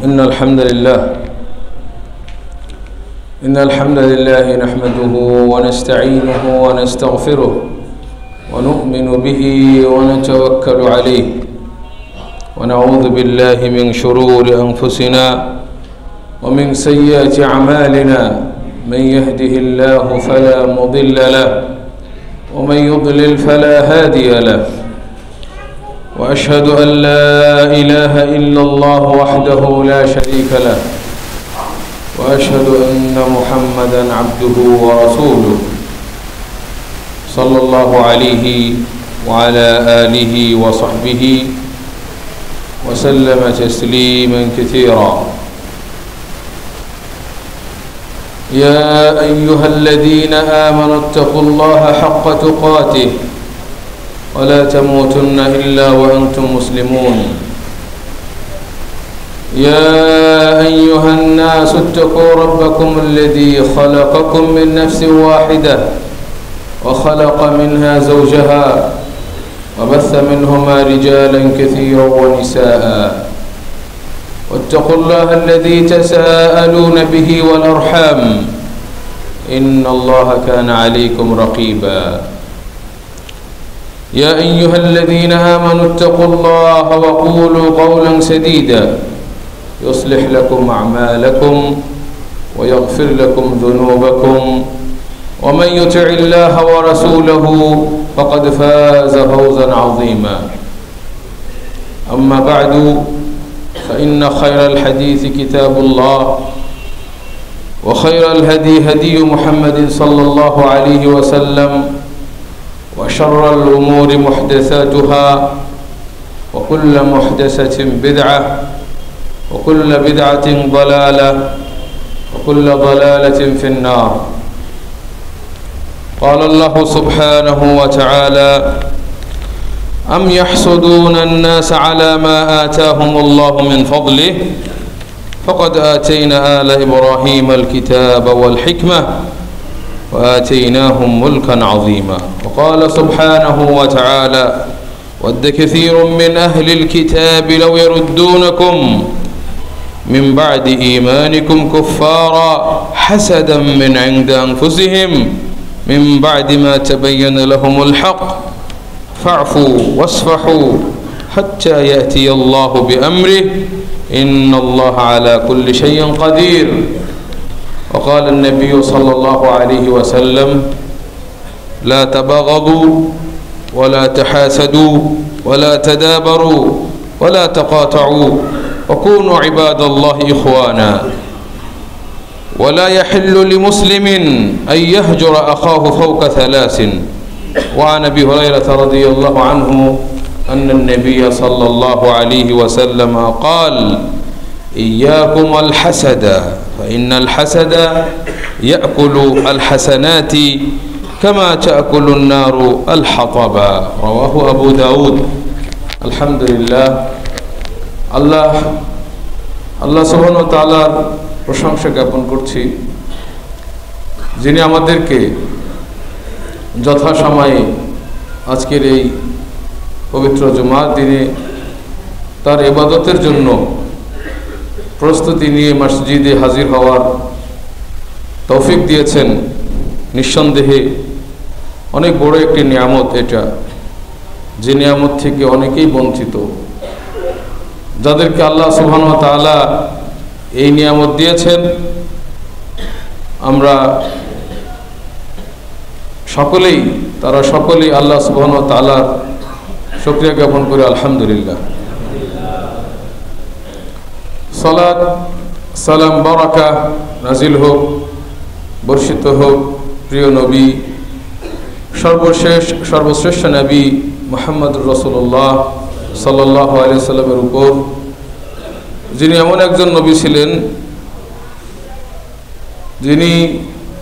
إن الحمد لله نحمده ونستعينه ونستغفره ونؤمن به ونتوكل عليه ونعوذ بالله من شرور أنفسنا ومن سيئات أعمالنا من يهده الله فلا مضل له ومن يضلل فلا هادي له وأشهد أن لا إله إلا الله وحده لا شريك له وأشهد أن محمدا عبده ورسوله صلى الله عليه وعلى آله وصحبه وسلم تسليما كثيرا. يا أيها الذين آمنوا اتقوا الله حق تقاته ولا تموتن إلا وأنتم مسلمون. يا أيها الناس اتقوا ربكم الذي خلقكم من نفس واحدة وخلق منها زوجها وبث منهما رجالا كثيرا ونساء واتقوا الله الذي تساءلون به والأرحام إن الله كان عليكم رقيبا. يا أيها الذين آمنوا اتقوا الله وقولوا قولا سديدا يصلح لكم أعمالكم ويغفر لكم ذنوبكم ومن يطع الله ورسوله فقد فاز فوزا عظيما. أما بعد فإن خير الحديث كتاب الله وخير الهدي هدي محمد صلى الله عليه وسلم وشر الأمور محدثاتها وكل محدثة بدعة وكل بدعة ضلالة وكل ضلالة في النار. قال الله سبحانه وتعالى أم يحسدون الناس على ما آتاهم الله من فضله فقد آتينا آل إبراهيم الكتاب والحكمة وآتيناهم ملكا عظيما. وقال سبحانه وتعالى ود كثير من أهل الكتاب لو يردونكم من بعد إيمانكم كفارا حسدا من عند أنفسهم من بعد ما تبين لهم الحق فاعفوا واصفحوا حتى يأتي الله بأمره إن الله على كل شيء قدير. وقال النبي صلى الله عليه وسلم لا تباغضوا ولا تحاسدوا ولا تدابروا ولا تقاطعوا وكونوا عباد الله إخوانا ولا يحل لمسلم أن يهجر أخاه فوق ثلاث. وعن أبي هريرة رضي الله عنه أن النبي صلى الله عليه وسلم قال إياكم الحسد فإن الحسد يأكل الحسنات كما تأكل النار الحطب. رواه أبو داود. الحمد لله আল্লাহ সুবহানাহু ওয়া তাআলার প্রশংসা জ্ঞাপন করছি, যিনি আমাদেরকে যথাসময়ে আজকের এই পবিত্র জুমার দিনে তার ইবাদতের জন্য প্রস্তুতি নিয়ে মসজিদে হাজির হওয়ার তৌফিক দিয়েছেন। নিঃসন্দেহে অনেক বড় একটি নিয়ামত এটা, যে নিয়ামত থেকে অনেকেই বঞ্চিত। যাদেরকে আল্লাহ সুবহানাহু ওয়া তাআলা এই নিয়ামত দিয়েছেন আমরা তারা সকলেই আল্লাহ সুবহানাহু ওয়া তাআলার শুকরিয়া জ্ঞাপন করি আলহামদুলিল্লাহ। সালাত সালাম বারাকা নাজিল হোক, বর্ষিত হোক প্রিয় নবী সর্বশ্রেষ্ঠ নবী মুহাম্মদুর রাসূলুল্লাহ সাল্লাল্লাহু আলাইহি সাল্লামের উপর, যিনি এমন একজন নবী ছিলেন যিনি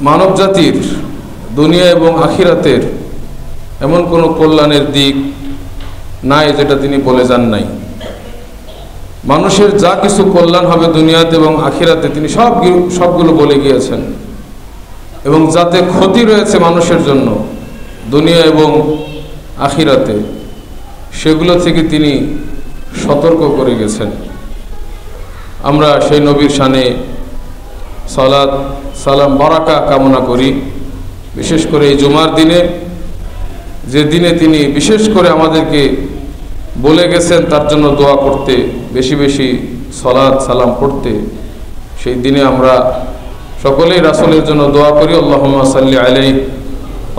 মানব জাতির দুনিয়া এবং আখিরাতের এমন কোনো কল্যাণের দিক নাই যেটা তিনি বলে যান নাই। মানুষের যা কিছু কল্যাণ হবে দুনিয়াতে এবং আখিরাতে তিনি সবগুলো বলে গিয়েছেন, এবং যাতে ক্ষতি রয়েছে মানুষের জন্য দুনিয়া এবং আখিরাতে সেগুলো থেকে তিনি সতর্ক করে গেছেন। আমরা সেই নবীর শানে সালাত সালাম বারাকা কামনা করি। বিশেষ করে এই জুমার দিনে, যে দিনে তিনি বিশেষ করে আমাদেরকে বলে গেছেন তার জন্য দোয়া করতে, বেশি বেশি সালাত সালাম পড়তে, সেই দিনে আমরা সকলেই রাসূলের জন্য দোয়া করি। আল্লাহুম্মা সাল্লি আলাইহি,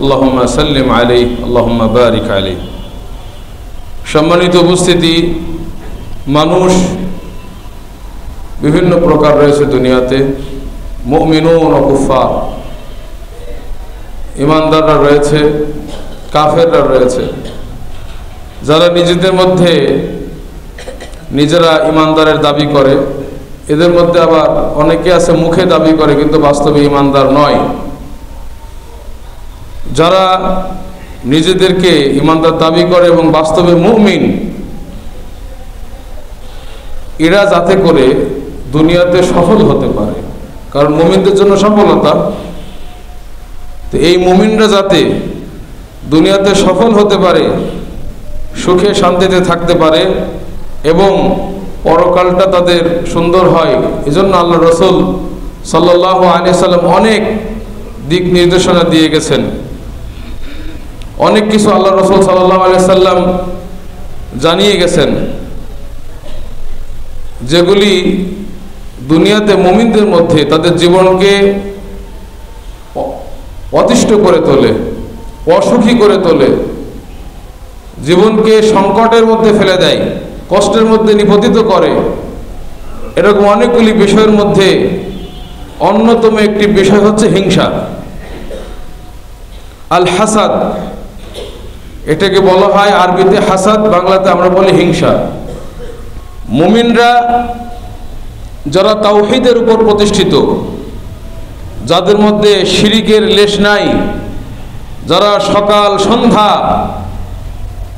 আল্লাহুম্মা সাল্লিম আলাইহি, আল্লাহুম্মা বারিক আলাইহি। সম্মানিত উপস্থিতি, মানুষ বিভিন্ন প্রকার রয়েছে দুনিয়াতে। মুমিনুন ও কুফার, ইমানদাররা রয়েছে, কাফেররা রয়েছে। যারা নিজেদের মধ্যে নিজেরা ইমানদারের দাবি করে, এদের মধ্যে আবার অনেকে আছে মুখে দাবি করে কিন্তু বাস্তবে ইমানদার নয়। যারা নিজেদেরকে ইমানদার দাবি করে এবং বাস্তবে মুমিন, এরা যাতে করে দুনিয়াতে সফল হতে পারে, কারণ মুমিনদের জন্য সফলতা। তো এই মুমিনরা যাতে দুনিয়াতে সফল হতে পারে, সুখে শান্তিতে থাকতে পারে এবং পরকালটা তাদের সুন্দর হয়, এজন্য আল্লাহ রাসূল সাল্লাল্লাহু আলাইহি সাল্লাম অনেক দিক নির্দেশনা দিয়ে গেছেন। অনেক কিছু আল্লাহ রাসূল সাল্লাল্লাহু আলাইহি সাল্লাম জানিয়ে গেছেন, যেগুলি দুনিয়াতে মুমিনদের মধ্যে তাদের জীবনকে অতিষ্ঠ করে তোলে, অসুখী করে তোলে, জীবনকে সংকটের মধ্যে ফেলে দেয়, কষ্টের মধ্যে নিপতিত করে। এরকম অনেকগুলি বিষয়ের মধ্যে অন্যতম একটি বিষয় হচ্ছে হিংসা, আল হাসাদ। এটাকে বলা হয় আরবিতে হাসাদ, বাংলাতে আমরা বলি হিংসা। মুমিনরা যারা তাওহীদের উপর প্রতিষ্ঠিত, যাদের মধ্যে শিরিকের লেশ নাই, যারা সকাল সন্ধ্যা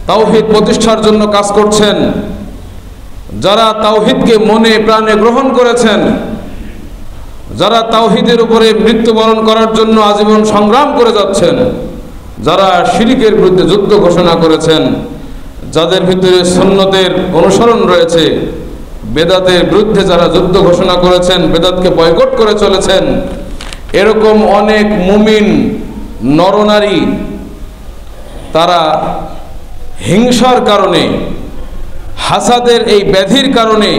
তাওহীদ প্রতিষ্ঠার জন্য কাজ করছেন, যারা তাওহীদকে মনে প্রাণে গ্রহণ করেছেন, যারা তাওহীদের উপরে মৃত্যুবরণ করার জন্য আজীবন সংগ্রাম করে যাচ্ছেন, যারা শিরিকের বিরুদ্ধে যুদ্ধ ঘোষণা করেছেন, যাদের ভিতরে সুন্নতের অনুসরণ রয়েছে, বেদাতের বিরুদ্ধে যারা যুদ্ধ ঘোষণা করেছেন, বেদাতকে বয়কট করে চলেছেন, এরকম অনেক মুমিন নরনারী তারা হিংসার কারণে, হাসাদের এই ব্যাধির কারণে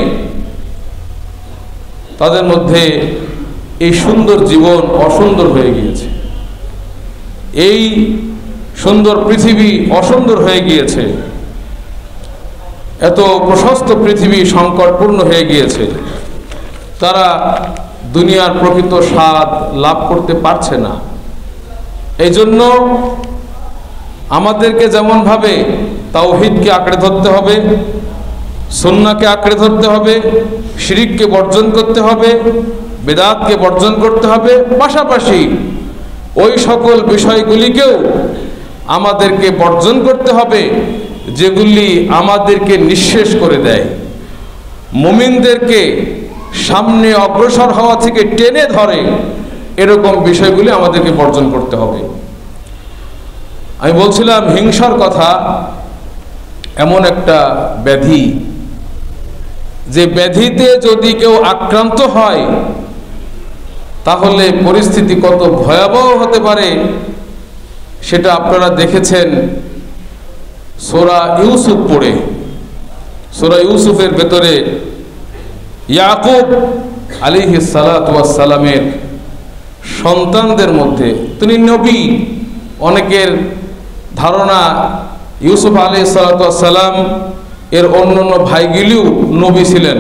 তাদের মধ্যে এই সুন্দর জীবন অসুন্দর হয়ে গিয়েছে, এই সুন্দর পৃথিবী অসুন্দর হয়ে গিয়েছে, এত প্রশস্ত পৃথিবী সংকটপূর্ণ হয়ে গিয়েছে। তারা দুনিয়ার প্রকৃত স্বাদ লাভ করতে পারছে না। এই জন্য আমাদেরকে যেমনভাবে তাওহীদকে আঁকড়ে ধরতে হবে, সুন্নাহকে আঁকড়ে ধরতে হবে, শিরিককে বর্জন করতে হবে, বেদাতকে বর্জন করতে হবে, পাশাপাশি ওই সকল বিষয়গুলিকেও আমাদেরকে বর্জন করতে হবে যেগুলি আমাদেরকে নিঃশেষ করে দেয়, মুমিনদেরকে সামনে অগ্রসর হওয়া থেকে টেনে ধরে। এরকম বিষয়গুলি আমাদেরকে বর্জন করতে হবে। আমি বলছিলাম হিংসার কথা এমন একটা ব্যাধি, যে ব্যাধিতে যদি কেউ আক্রান্ত হয় তাহলে পরিস্থিতি কত ভয়াবহ হতে পারে সেটা আপনারা দেখেছেন সূরা ইউসুফ পড়ে। সূরা ইউসুফের ভেতরে ইয়াকুব আলাইহিস সালাতু ওয়াস সালামের সন্তানদের মধ্যে, তিনি নবী, অনেকের ধারণা ইউসুফ আলাইহিস সালাতু ওয়াস সালাম এর অন্যান্য ভাইগুলিও নবী ছিলেন,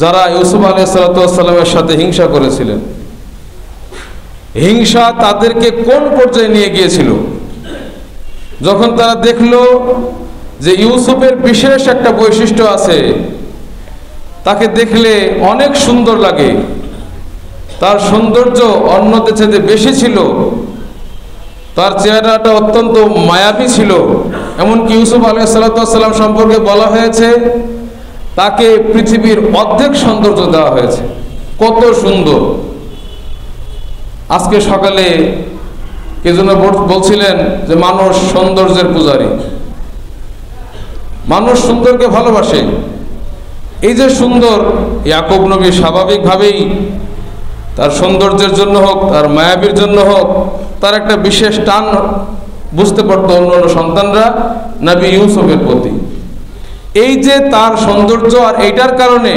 যারা ইউসুফ আলাইহিস সালাতু ওয়াস সালামের সাথে হিংসা করেছিলেন। হিংসা তাদেরকে কোন পর্যায়ে নিয়ে গিয়েছিল, যখন তারা দেখলো যে ইউসুফের বিশেষ একটা বৈশিষ্ট্য আছে, তাকে দেখলে অনেক সুন্দর লাগে, তার সৌন্দর্য অন্যদের চেয়ে বেশি ছিল, তার চেহারাটা অত্যন্ত মায়াবী ছিল। এমনকি ইউসুফ আলাইহিস সালাতু ওয়াস সালাম সম্পর্কে বলা হয়েছে তাকে পৃথিবীর অর্ধেক সৌন্দর্য দেওয়া হয়েছে, কত সুন্দর। আজকে সকালে কে যেন বলছিলেন যে মানুষ সৌন্দর্যের পূজারী, মানুষ সুন্দরকে ভালোবাসে, এই যে সুন্দর, ইয়াকুব নবী স্বাভাবিকভাবেই তার সৌন্দর্যের জন্য হোক, তার মায়াবীর জন্য হোক, তার একটা বিশেষ টান বুঝতে পারতো অন্য সন্তানরা নবী ইউসুফের প্রতি। এই যে তার সৌন্দর্য, আর এইটার কারণে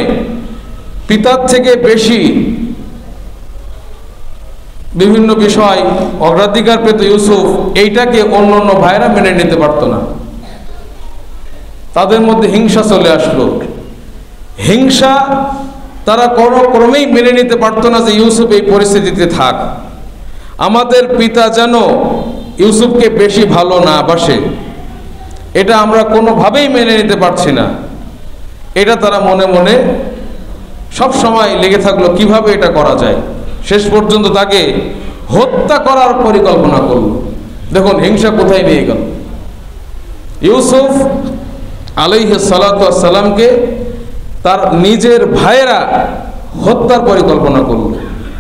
পিতার থেকে বেশি বিভিন্ন বিষয় অগ্রাধিকার পেত ইউসুফ, এইটাকে অন্য ভাইরা মেনে নিতে পারতো না। তাদের মধ্যে হিংসা চলে আসলো। হিংসা তারা কোনো ক্রমেই মেনে নিতে পারতো না যে ইউসুফ এই পরিস্থিতিতে থাক। আমাদের পিতা যেন ইউসুফকে বেশি ভালো না বাসে, এটা আমরা কোনোভাবেই মেনে নিতে পারছি না। এটা তারা মনে মনে সব সময় লেগে থাকলো কিভাবে এটা করা যায়। শেষ পর্যন্ত তাকে হত্যা করার পরিকল্পনা করলো। দেখুন হিংসা কোথায় নিয়ে গেল। ইউসুফ আলাইহিস সালাতু ওয়াস সালামকে তার নিজের ভাইয়েরা হত্যার পরিকল্পনা করল,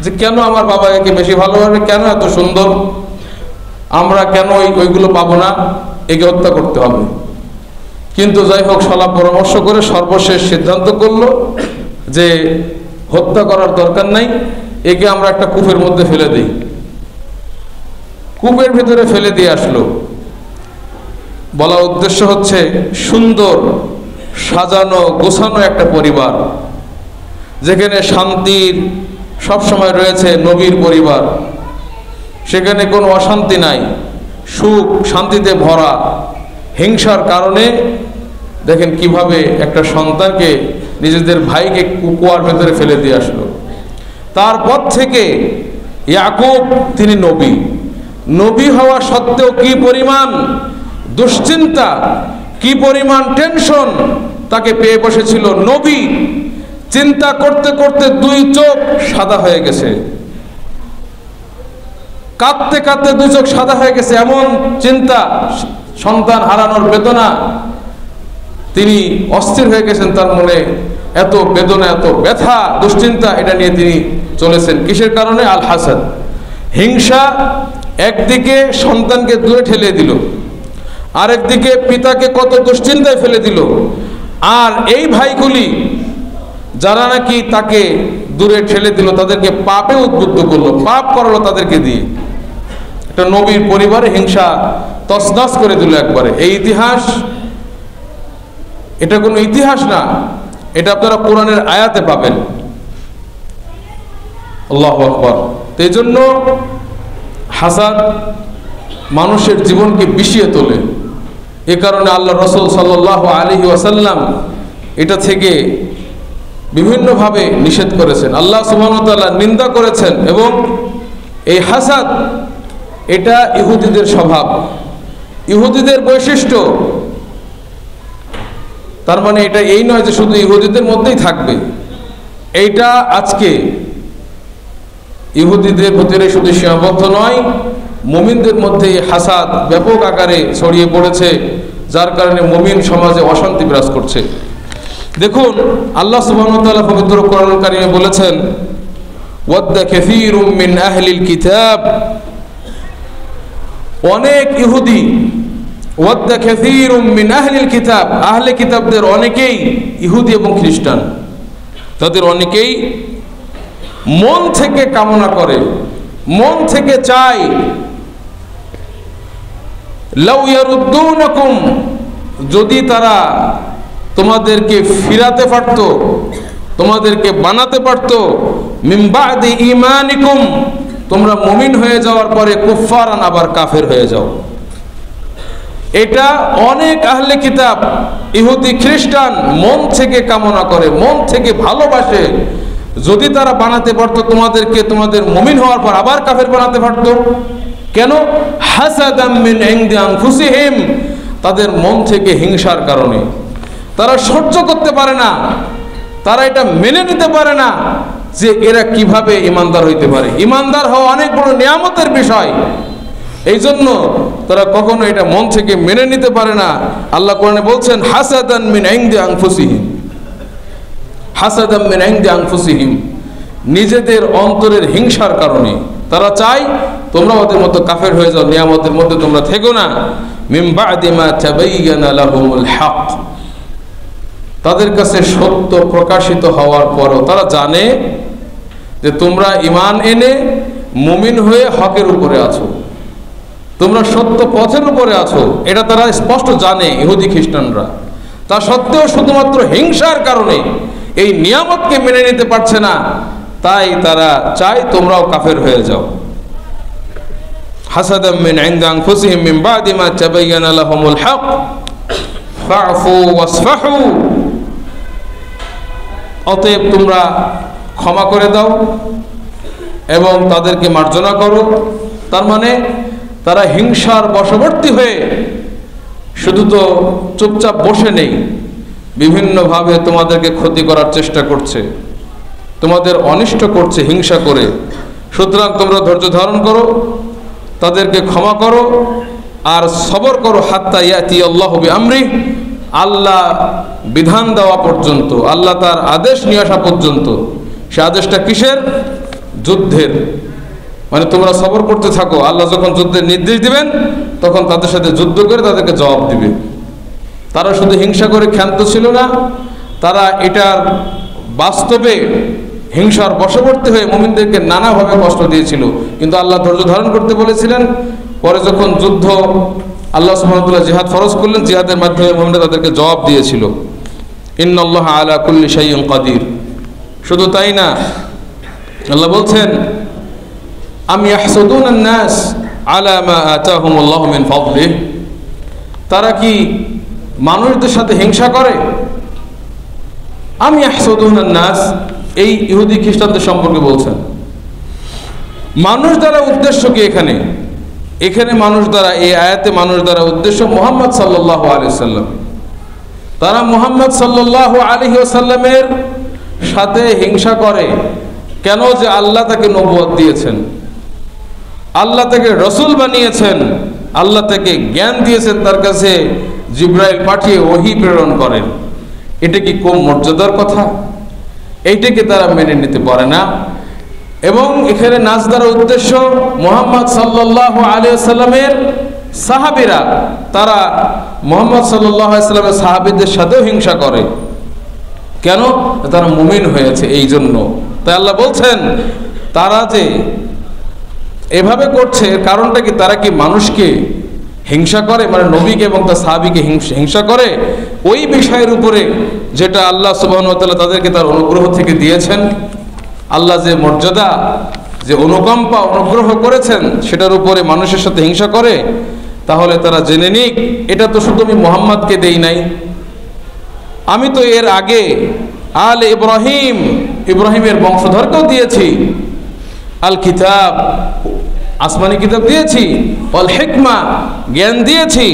যে কেন আমার বাবা একে বেশি ভালোবাসে, কেন এত সুন্দর, আমরা কেন ওইগুলো পাবো না, একে হত্যা করতে হবে। কিন্তু যাই হোক, সলা পরামর্শ করে সর্বশেষ সিদ্ধান্ত করলো যে হত্যা করার দরকার নাই, একে আমরা একটা কূপের মধ্যে ফেলে দিই। কূপের ভিতরে ফেলে দিয়ে আসলো। বলার উদ্দেশ্য হচ্ছে, সুন্দর সাজানো গোছানো একটা পরিবার, যেখানে শান্তির সবসময় রয়েছে, নবীর পরিবার, সেখানে কোনো অশান্তি নাই, সুখ শান্তিতে ভরা। হিংসার কারণে দেখেন কিভাবে একটা সন্তানকে, নিজেদের ভাইকে কুয়ার ভেতরে ফেলে দিয়ে আসলো। তারপর থেকে ইয়াকুব তিনি নবী হওয়া সত্ত্বেও কি পরিমাণ দুশ্চিন্তা, কি পরিমাণ টেনশন তাকে পেয়ে বসেছিল। নবী চিন্তা করতে করতে দুই চোখ সাদা হয়ে গেছে, কাঁদতে কাঁদতে দুই চোখ সাদা হয়ে গেছে। এমন চিন্তা, সন্তান হারানোর বেদনা, তিনি অস্থির হয়ে গেছেন। তার মনে এত বেদনা, এত ব্যথা, দুশ্চিন্তা, এটা নিয়ে তিনি চলেছেন। কিসের কারণে? আল হাসাদ, হিংসা। একদিকে সন্তানকে দূরে ঠেলে দিল, আরেকদিকে পিতাকে কত দুশ্চিন্তায় ফেলে দিল। আর এই ভাইগুলি যারা নাকি তাকে দূরে ঠেলে দিল, তাদেরকে পাপে উদ্বুদ্ধ করলো, পাপ করালো তাদেরকে দিয়ে। একটা নবীর পরিবারে হিংসা তছনছ করে দিল একবারে। এই ইতিহাস, এটা কোনো ইতিহাস না, এটা আপনারা কোরআনের আয়াতে পাবেন। আল্লাহু আকবার। এই জন্য হাসাদ মানুষের জীবনকে বিষিয়ে তোলে। এ কারণে আল্লাহ রাসূল সাল্লাল্লাহু আলাইহি ওয়াসাল্লাম এটা থেকে বিভিন্নভাবে নিষেধ করেছেন, আল্লাহ সুবহানাহু ওয়া তাআলা নিন্দা করেছেন। এবং এই হাসাদ, এটা ইহুদিদের স্বভাব, ইহুদিদের বৈশিষ্ট্য। তার মানে এটা এই নয় যে শুধু ইহুদিদের মধ্যেই থাকবে। এইটা আজকে ইহুদিদের ভিতরে শুধু সীমাবদ্ধ নয়, মুমিনদের মধ্যে হাসাদ ব্যাপক আকারে ছড়িয়ে পড়েছে, যার কারণে মুমিন সমাজে অশান্তি বিরাজ করছে। দেখুন আল্লাহ সুবহানাহু ওয়া তাআলা পবিত্র কোরআনুল কারীমে বলেছেন, ওয়াদ্দা কাসীরুম মিন আহলিল কিতাব, অনেক ইহুদি, ওয়াদ্দা কাসীরুম মিন আহলিল কিতাব, আহলে কিতাবদের অনেকেই ইহুদি এবং খ্রিস্টান, তাদের অনেকেই মন থেকে কামনা করে, মন থেকে চায়, লাউ ইয়ারুদ্দুনাকুম, যদি তারা তোমাদেরকে ফিরাতে পারত, তোমাদেরকে বানাতে পারত, মিন বাদি ঈমানিকুম, তোমরা মুমিন হয়ে যাওয়ার পরে কুফফারান, আবার কাফের হয়ে যাও। এটা অনেক আহলে কিতাব, ইহুদি খ্রিস্টান মন থেকে কামনা করে, মন থেকে ভালোবাসে, যদি তারা বানাতে পারত তোমাদেরকে, তোমাদের মুমিন হওয়ার পর আবার কাফের বানাতে পারত। কেন? হাসাদাম মিন ইনদি আনফুসিহিম, তাদের মন থেকে হিংসার কারণে। তারা সহ্য করতে পারে না, তারা এটা মেনে নিতে পারে না যে এরা কিভাবে ইমানদার হইতে পারে। ইমানদার হওয়া অনেক বড় নিয়ামতের বিষয়, এই জন্য তারা কখনো এটা মন থেকে মেনে নিতে পারে না। আল্লাহ কোরআনে বলছেন, হাসাদান মিন ইনদি আনফুসিহিম, হাসাদাম মিন ইনদি আনফুসিহিম, নিজেদের অন্তরের হিংসার কারণে তারা চায় তোমরা ওদের মতো কাফের হয়ে যাও, নিয়ামতের মধ্যে তোমরা থেকো না। মিন বাদি মা তাবায়্যানা লাহুমুল হক, তাদের কাছে সত্য প্রকাশিত হওয়ার পরও তারা জানে যে তোমরা ঈমান এনে মুমিন হয়ে হকের উপরে আছো, তোমরা সত্য পথের উপরে আছো, এটা তারা স্পষ্ট জানে ইহুদি খ্রিস্টানরা। তা সত্ত্বেও শুধুমাত্র হিংসার কারণে এই নিয়ামতকে মেনে নিতে পারছে না, তাই তারা চায় তোমরাও কাফের হয়ে যাও। হাসাদাম মিন ইনদি আনফুসিহিম মিন বাদি মা তাবায়্যানা লাহুমুল হক ফা'ফু ওয়াসফাহু। অতএব তোমরা ক্ষমা করে দাও এবং তাদেরকে মার্জনা করো। তার মানে তারা হিংসার বশবর্তী হয়ে শুধু তো চুপচাপ বসে নেই, বিভিন্নভাবে তোমাদেরকে ক্ষতি করার চেষ্টা করছে, তোমাদের অনিষ্ট করছে হিংসা করে। সুতরাং তোমরা ধৈর্য ধারণ করো, তাদেরকে ক্ষমা করো আর সবর করো হাত্তা ইয়াতি আল্লাহু বিআমরি, আল্লাহ বিধান দেওয়া পর্যন্ত, আল্লাহ তার আদেশ নিয়ে আসা পর্যন্ত। সে আদেশটা কিসের? যুদ্ধের। মানে তোমরা সবর করতে থাকো, আল্লাহ যখন যুদ্ধের নির্দেশ দিবেন তখন তাদের সাথে যুদ্ধ করে তাদেরকে জবাব দিবে। তারা শুধু হিংসা করে ক্ষান্ত ছিল না, তারা এটার বাস্তবে হিংসার বশবর্তী হয়ে মুমিনদেরকে নানাভাবে কষ্ট দিয়েছিল, কিন্তু আল্লাহ ধৈর্য ধারণ করতে বলেছিলেন। পরে যখন যুদ্ধ আল্লাহ সুবহানাহু ওয়া তাআলা জিহাদ ফরজ করলেন, জিহাদের মাধ্যমে মুমিনরা তাদেরকে জবাব দিয়েছিল। ইন্নাল্লাহা আলা কুল্লি শাইইন কাদির। শুধু তাই না, আল্লাহ বলছেন আম ইয়াহসুদুনান নাস আলা মা আতাহুমুল্লাহু মিন ফাদলিহি, তারা কি মানুষদের সাথে হিংসা করে? আম ইয়াহসুদুনান নাস, এই ইহুদি খ্রিস্টানদের সম্পর্কে বলছেন। মানুষ দ্বারা উদ্দেশ্য কি এখানে? এখানে মানুষ দ্বারা, এই আয়াতে মানুষ দ্বারা উদ্দেশ্য মুহাম্মদ সাল্লাল্লাহু আলাইহি ওয়াসাল্লাম। তারা মুহাম্মদ সাল্লাল্লাহু আলাইহি ওয়াসাল্লামের সাথে হিংসা করে কেন? যে আল্লাহ তাকে নবুয়ত দিয়েছেন, আল্লাহ তাকে রসুল বানিয়েছেন, আল্লাহ তাকে জ্ঞান দিয়েছেন, তার কাছে জিবরাইল পাঠিয়ে ওহী প্রেরণ করেন। এটা কি কম মর্যাদার কথা? এইটাকে তারা মেনে নিতে পারে না। এবং এখানে নাচ দ্বারা উদ্দেশ্য মুহাম্মদ সাল্লাল্লাহু আলাইহি ওয়াসাল্লামের সাহাবীরা, তারা মুহাম্মদ সাল্লাল্লাহু আলাইহি ওয়াসাল্লামের সাহাবীদের সাথেও হিংসা করে। কেন? তারা মুমিন হয়েছে এই জন্য। তাই আল্লাহ বলছেন তারা যে এভাবে করছে এর কারণটা কি? তারা কি মানুষকে হিংসা করে, মানে নবীকে এবং তার সাহাবীকে হিংসা করে ওই বিষয়ের উপরে যেটা আল্লাহ সুবহানাহু ওয়া তাআলা তাদেরকে তার অনুগ্রহ থেকে দিয়েছেন। আল্লাহ যে মর্যাদা, যে অনুকম্পা, অনুগ্রহ করেছেন সেটার উপরে মানুষের সাথে হিংসা করে, তাহলে তারা জেনে নিক এটা তো শুধু আমি মুহাম্মদকে দেই নাই, আমি তো এর আগে আলে ইব্রাহিম, ইব্রাহিমের বংশধরকেও দিয়েছি, আল কিতাব, আসমানি কিতাব দিয়েছি, ওয়াল হিকমা, জ্ঞান দিয়েছি,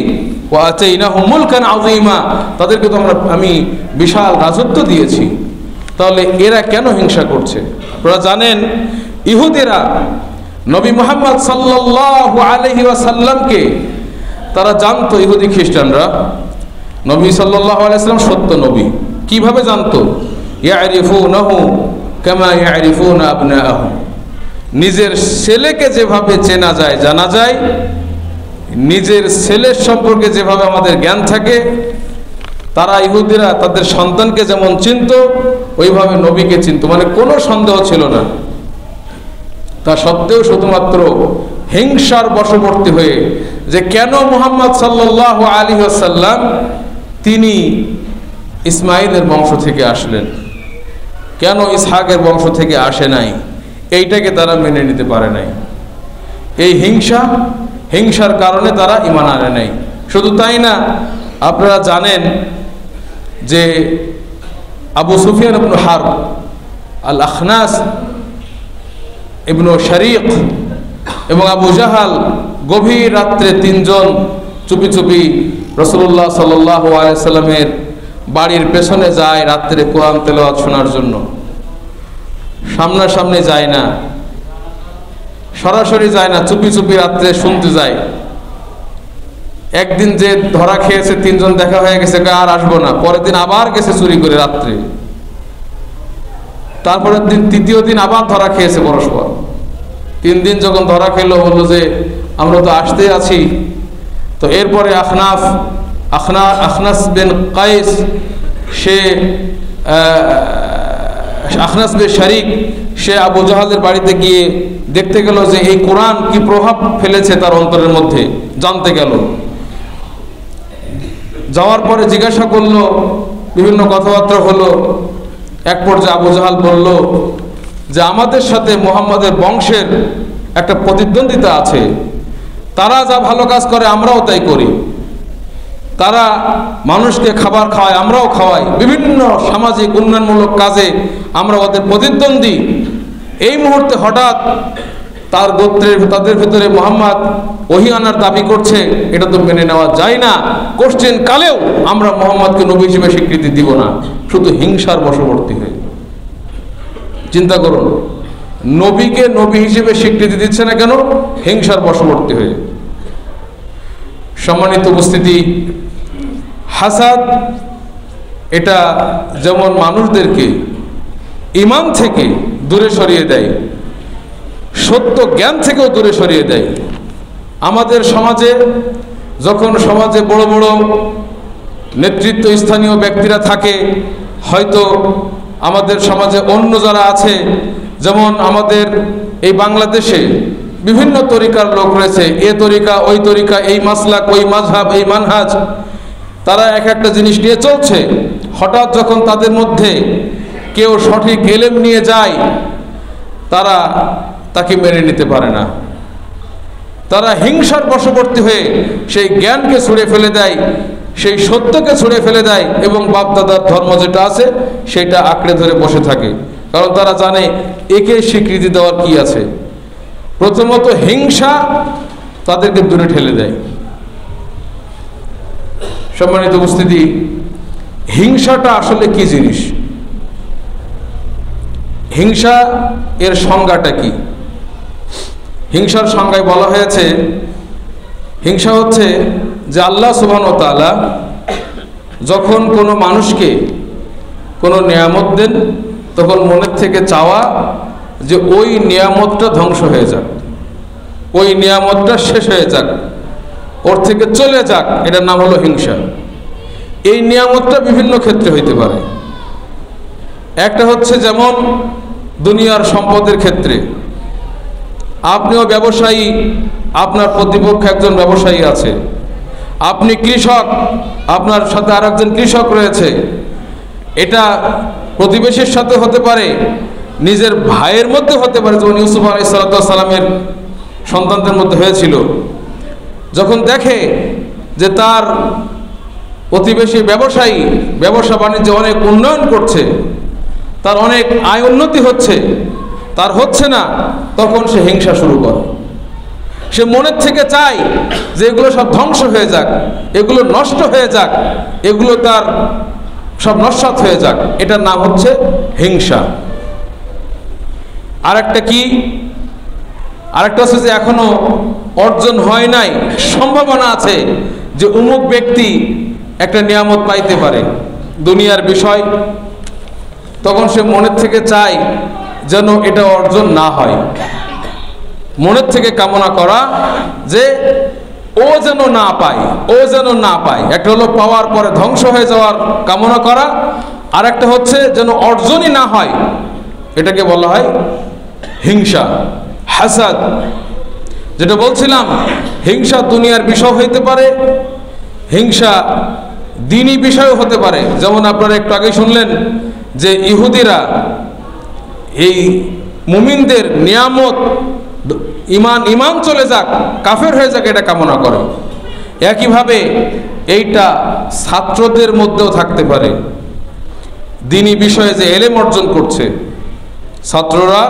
ওয়া আতাইনাহুম মুলকান আযীমা, তাদেরকে তো আমি বিশাল রাজত্ব দিয়েছি। তাহলে এরা কেন হিংসা করছে? আপনারা জানেন ইহুদিরা নবী মুহাম্মদ সাল্লাল্লাহু আলাইহি ওয়াসাল্লামকে তারা জানতো, ইহুদি খ্রিস্টানরা নবী সাল্লাল্লাহু আলাইহি ওয়াসাল্লাম সত্য নবী। কিভাবে জানতো? ইয়ারিফুনাহু কামা ইয়ারিফুনা আবনাআহুম, নিজের ছেলেকে যেভাবে চেনা যায়, জানা যায়, নিজের ছেলের সম্পর্কে যেভাবে আমাদের জ্ঞান থাকে, তারা ইহুদিরা তাদের সন্তানকে যেমন চিনত ওইভাবে নবীকে চিনত, মানে কোনো সন্দেহ ছিল না। তা সত্ত্বেও শুধুমাত্র হিংসার বশবর্তী হয়ে যে কেন মুহাম্মদ সাল্লাল্লাহু আলাইহি ওয়াসাল্লাম তিনি ইসমাইলের বংশ থেকে আসলেন, কেন ইসহাকের বংশ থেকে আসে নাই, এইটাকে তারা মেনে নিতে পারে নাই। এই হিংসার কারণে তারা ঈমান আনে নাই। শুধু তাই না, আপনারা জানেন যে আবু সুফিয়ান ইবনে হারব, আল আখনাস ইবনে শারিক এবং আবু জাহাল গভীর রাত্রে তিনজন চুপি চুপি রাসূলুল্লাহ সাল্লাল্লাহু আলাইহি সাল্লামের বাড়ির পেছনে যায় রাত্রে কোরআন তেলাওয়াত শোনার জন্য। সামনাসামনি যায় না, সরাসরি যায় না, চুপি চুপি রাত্রে শুনতে যায়। একদিন যে ধরা খেয়েছে, তিনজন দেখা হয়ে গেছে, আর আসবো না। পরের দিন আবার গেছে চুরি করে রাত্রে। তারপরের দিন, তৃতীয় দিন আবার ধরা খেয়েছে পরস্পর। 3 দিন যখন ধরা খেলো, বললো যে আমরা তো আসতে আছি। তো এরপরে আখনাস বিন কাইস সে আখনাস বিন শারিক সে আবু জাহালের বাড়িতে গিয়ে দেখতে গেল যে এই কোরআন কি প্রভাব ফেলেছে তার অন্তরের মধ্যে, জানতে গেল। যাওয়ার পরে জিজ্ঞাসা করলো, বিভিন্ন কথাবার্তা হলো। এক পর্যায়ে আবু জাহাল বলল যে আমাদের সাথে মুহাম্মাদের বংশের একটা প্রতিদ্বন্দ্বিতা আছে, তারা যা ভালো কাজ করে আমরাও তাই করি, তারা মানুষকে খাবার খাওয়ায় আমরাও খাওয়াই, বিভিন্ন সামাজিক উন্নয়নমূলক কাজে আমরা ওদের প্রতিদ্বন্দ্বী। এই মুহূর্তে হঠাৎ তার গোত্রের তাদের ভেতরে মুহাম্মদ ওহী আনার দাবি করছে, এটা তো মেনে নেওয়া যায় না। কোশ্চেন কালেও আমরা মুহাম্মদকে নবী হিসেবে স্বীকৃতি দিব না, শুধু হিংসার বশবর্তী হয়ে। চিন্তা করুন, নবীকে নবী হিসেবে স্বীকৃতি দিচ্ছে না কেন? হিংসার বশবর্তী হয়ে। সম্মানিত উপস্থিতি, হাসাদ এটা যেমন মানুষদেরকে ঈমান থেকে দূরে সরিয়ে দেয়, সত্য জ্ঞান থেকেও দূরে সরিয়ে দেয়। আমাদের সমাজে যখন সমাজে বড় বড় নেতৃত্ব স্থানীয় ব্যক্তিরা থাকে, হয়তো আমাদের সমাজে অন্য যারা আছে, যেমন আমাদের এই বাংলাদেশে বিভিন্ন তরিকার লোক রয়েছে, এ তরিকা ওই তরিকা, এই মাসলাক ওই মাযহাব এই মানহাজ, তারা এক একটা জিনিস নিয়ে চলছে। হঠাৎ যখন তাদের মধ্যে কেউ সঠিক ইলম নিয়ে যায়, তারা তাকে মেনে নিতে পারে না। তারা হিংসার বশবর্তী হয়ে সেই জ্ঞানকে ছুঁড়ে ফেলে দেয়, সেই সত্যকে ছুঁড়ে ফেলে দেয় এবং বাপদাদার ধর্ম যেটা আছে সেটা আঁকড়ে ধরে বসে থাকে। কারণ তারা জানে একে স্বীকৃতি দেওয়ার কি আছে। প্রথমত হিংসা তাদেরকে দূরে ঠেলে দেয়। সম্মানিত উপস্থিতি, হিংসাটা আসলে কি জিনিস? হিংসা এর সংজ্ঞাটা কি? হিংসার সংজ্ঞায় বলা হয়েছে, হিংসা হচ্ছে যে আল্লাহ সুবহানাহু ওয়া তাআলা যখন কোনো মানুষকে কোনো নিয়ামত দেন, তখন মনের থেকে চাওয়া যে ওই নিয়ামতটা ধ্বংস হয়ে যাক, ওই নিয়ামতটা শেষ হয়ে যাক, ওর থেকে চলে যাক। এটার নাম হলো হিংসা। এই নিয়ামতটা বিভিন্ন ক্ষেত্রে হইতে পারে। একটা হচ্ছে যেমন দুনিয়ার সম্পদের ক্ষেত্রে, আপনিও ব্যবসায়ী, আপনার প্রতিপক্ষ একজন ব্যবসায়ী আছে, আপনি কৃষক, আপনার সাথে আর একজন কৃষক রয়েছে। এটা প্রতিবেশীর সাথে হতে পারে, নিজের ভাইয়ের মধ্যে হতে পারে, যেমন ইউসুফ আলাইহিস সালামের সন্তানদের মধ্যে হয়েছিল। যখন দেখে যে তার প্রতিবেশী ব্যবসায়ী ব্যবসা বাণিজ্য অনেক উন্নয়ন করছে, তার অনেক আয় উন্নতি হচ্ছে, তার হচ্ছে না, তখন সে হিংসা শুরু করে। সে মনের থেকে চায় যে এগুলো সব ধ্বংস হয়ে যাক, এগুলো নষ্ট হয়ে যাক, এগুলো তার সব নস্যাৎ হয়ে যাক। এটার নাম হচ্ছে হিংসা। আরেকটা কি? আরেকটা হচ্ছে যে এখনো অর্জন হয় নাই, সম্ভাবনা আছে যে অমুক ব্যক্তি একটা নিয়ামত পাইতে পারে, দুনিয়ার বিষয়, তখন সে মনের থেকে চায় যেন এটা অর্জন না হয়। মনের থেকে কামনা করা যে ও যেন না পায়, ও যেন না পায়। একটা হলো পাওয়ার পরে ধ্বংস হয়ে যাওয়ার কামনা করা, আর একটা হচ্ছে যেন অর্জনই না হয়। এটাকে বলা হয় হিংসা, হাসাদ। যেটা বলছিলাম, হিংসা দুনিয়ার বিষয় হইতে পারে, হিংসা দ্বীনি বিষয়ও হতে পারে। যেমন আপনারা একটু আগে শুনলেন যে ইহুদিরা এই মুমিনদের নিয়ামত, ইমান চলে যাক, কাফের হয়ে যাক, এটা কামনা করে। একইভাবে এইটা ছাত্রদের মধ্যেও থাকতে পারে। দ্বীনি বিষয়ে যে এলেম অর্জন করছে, ছাত্ররা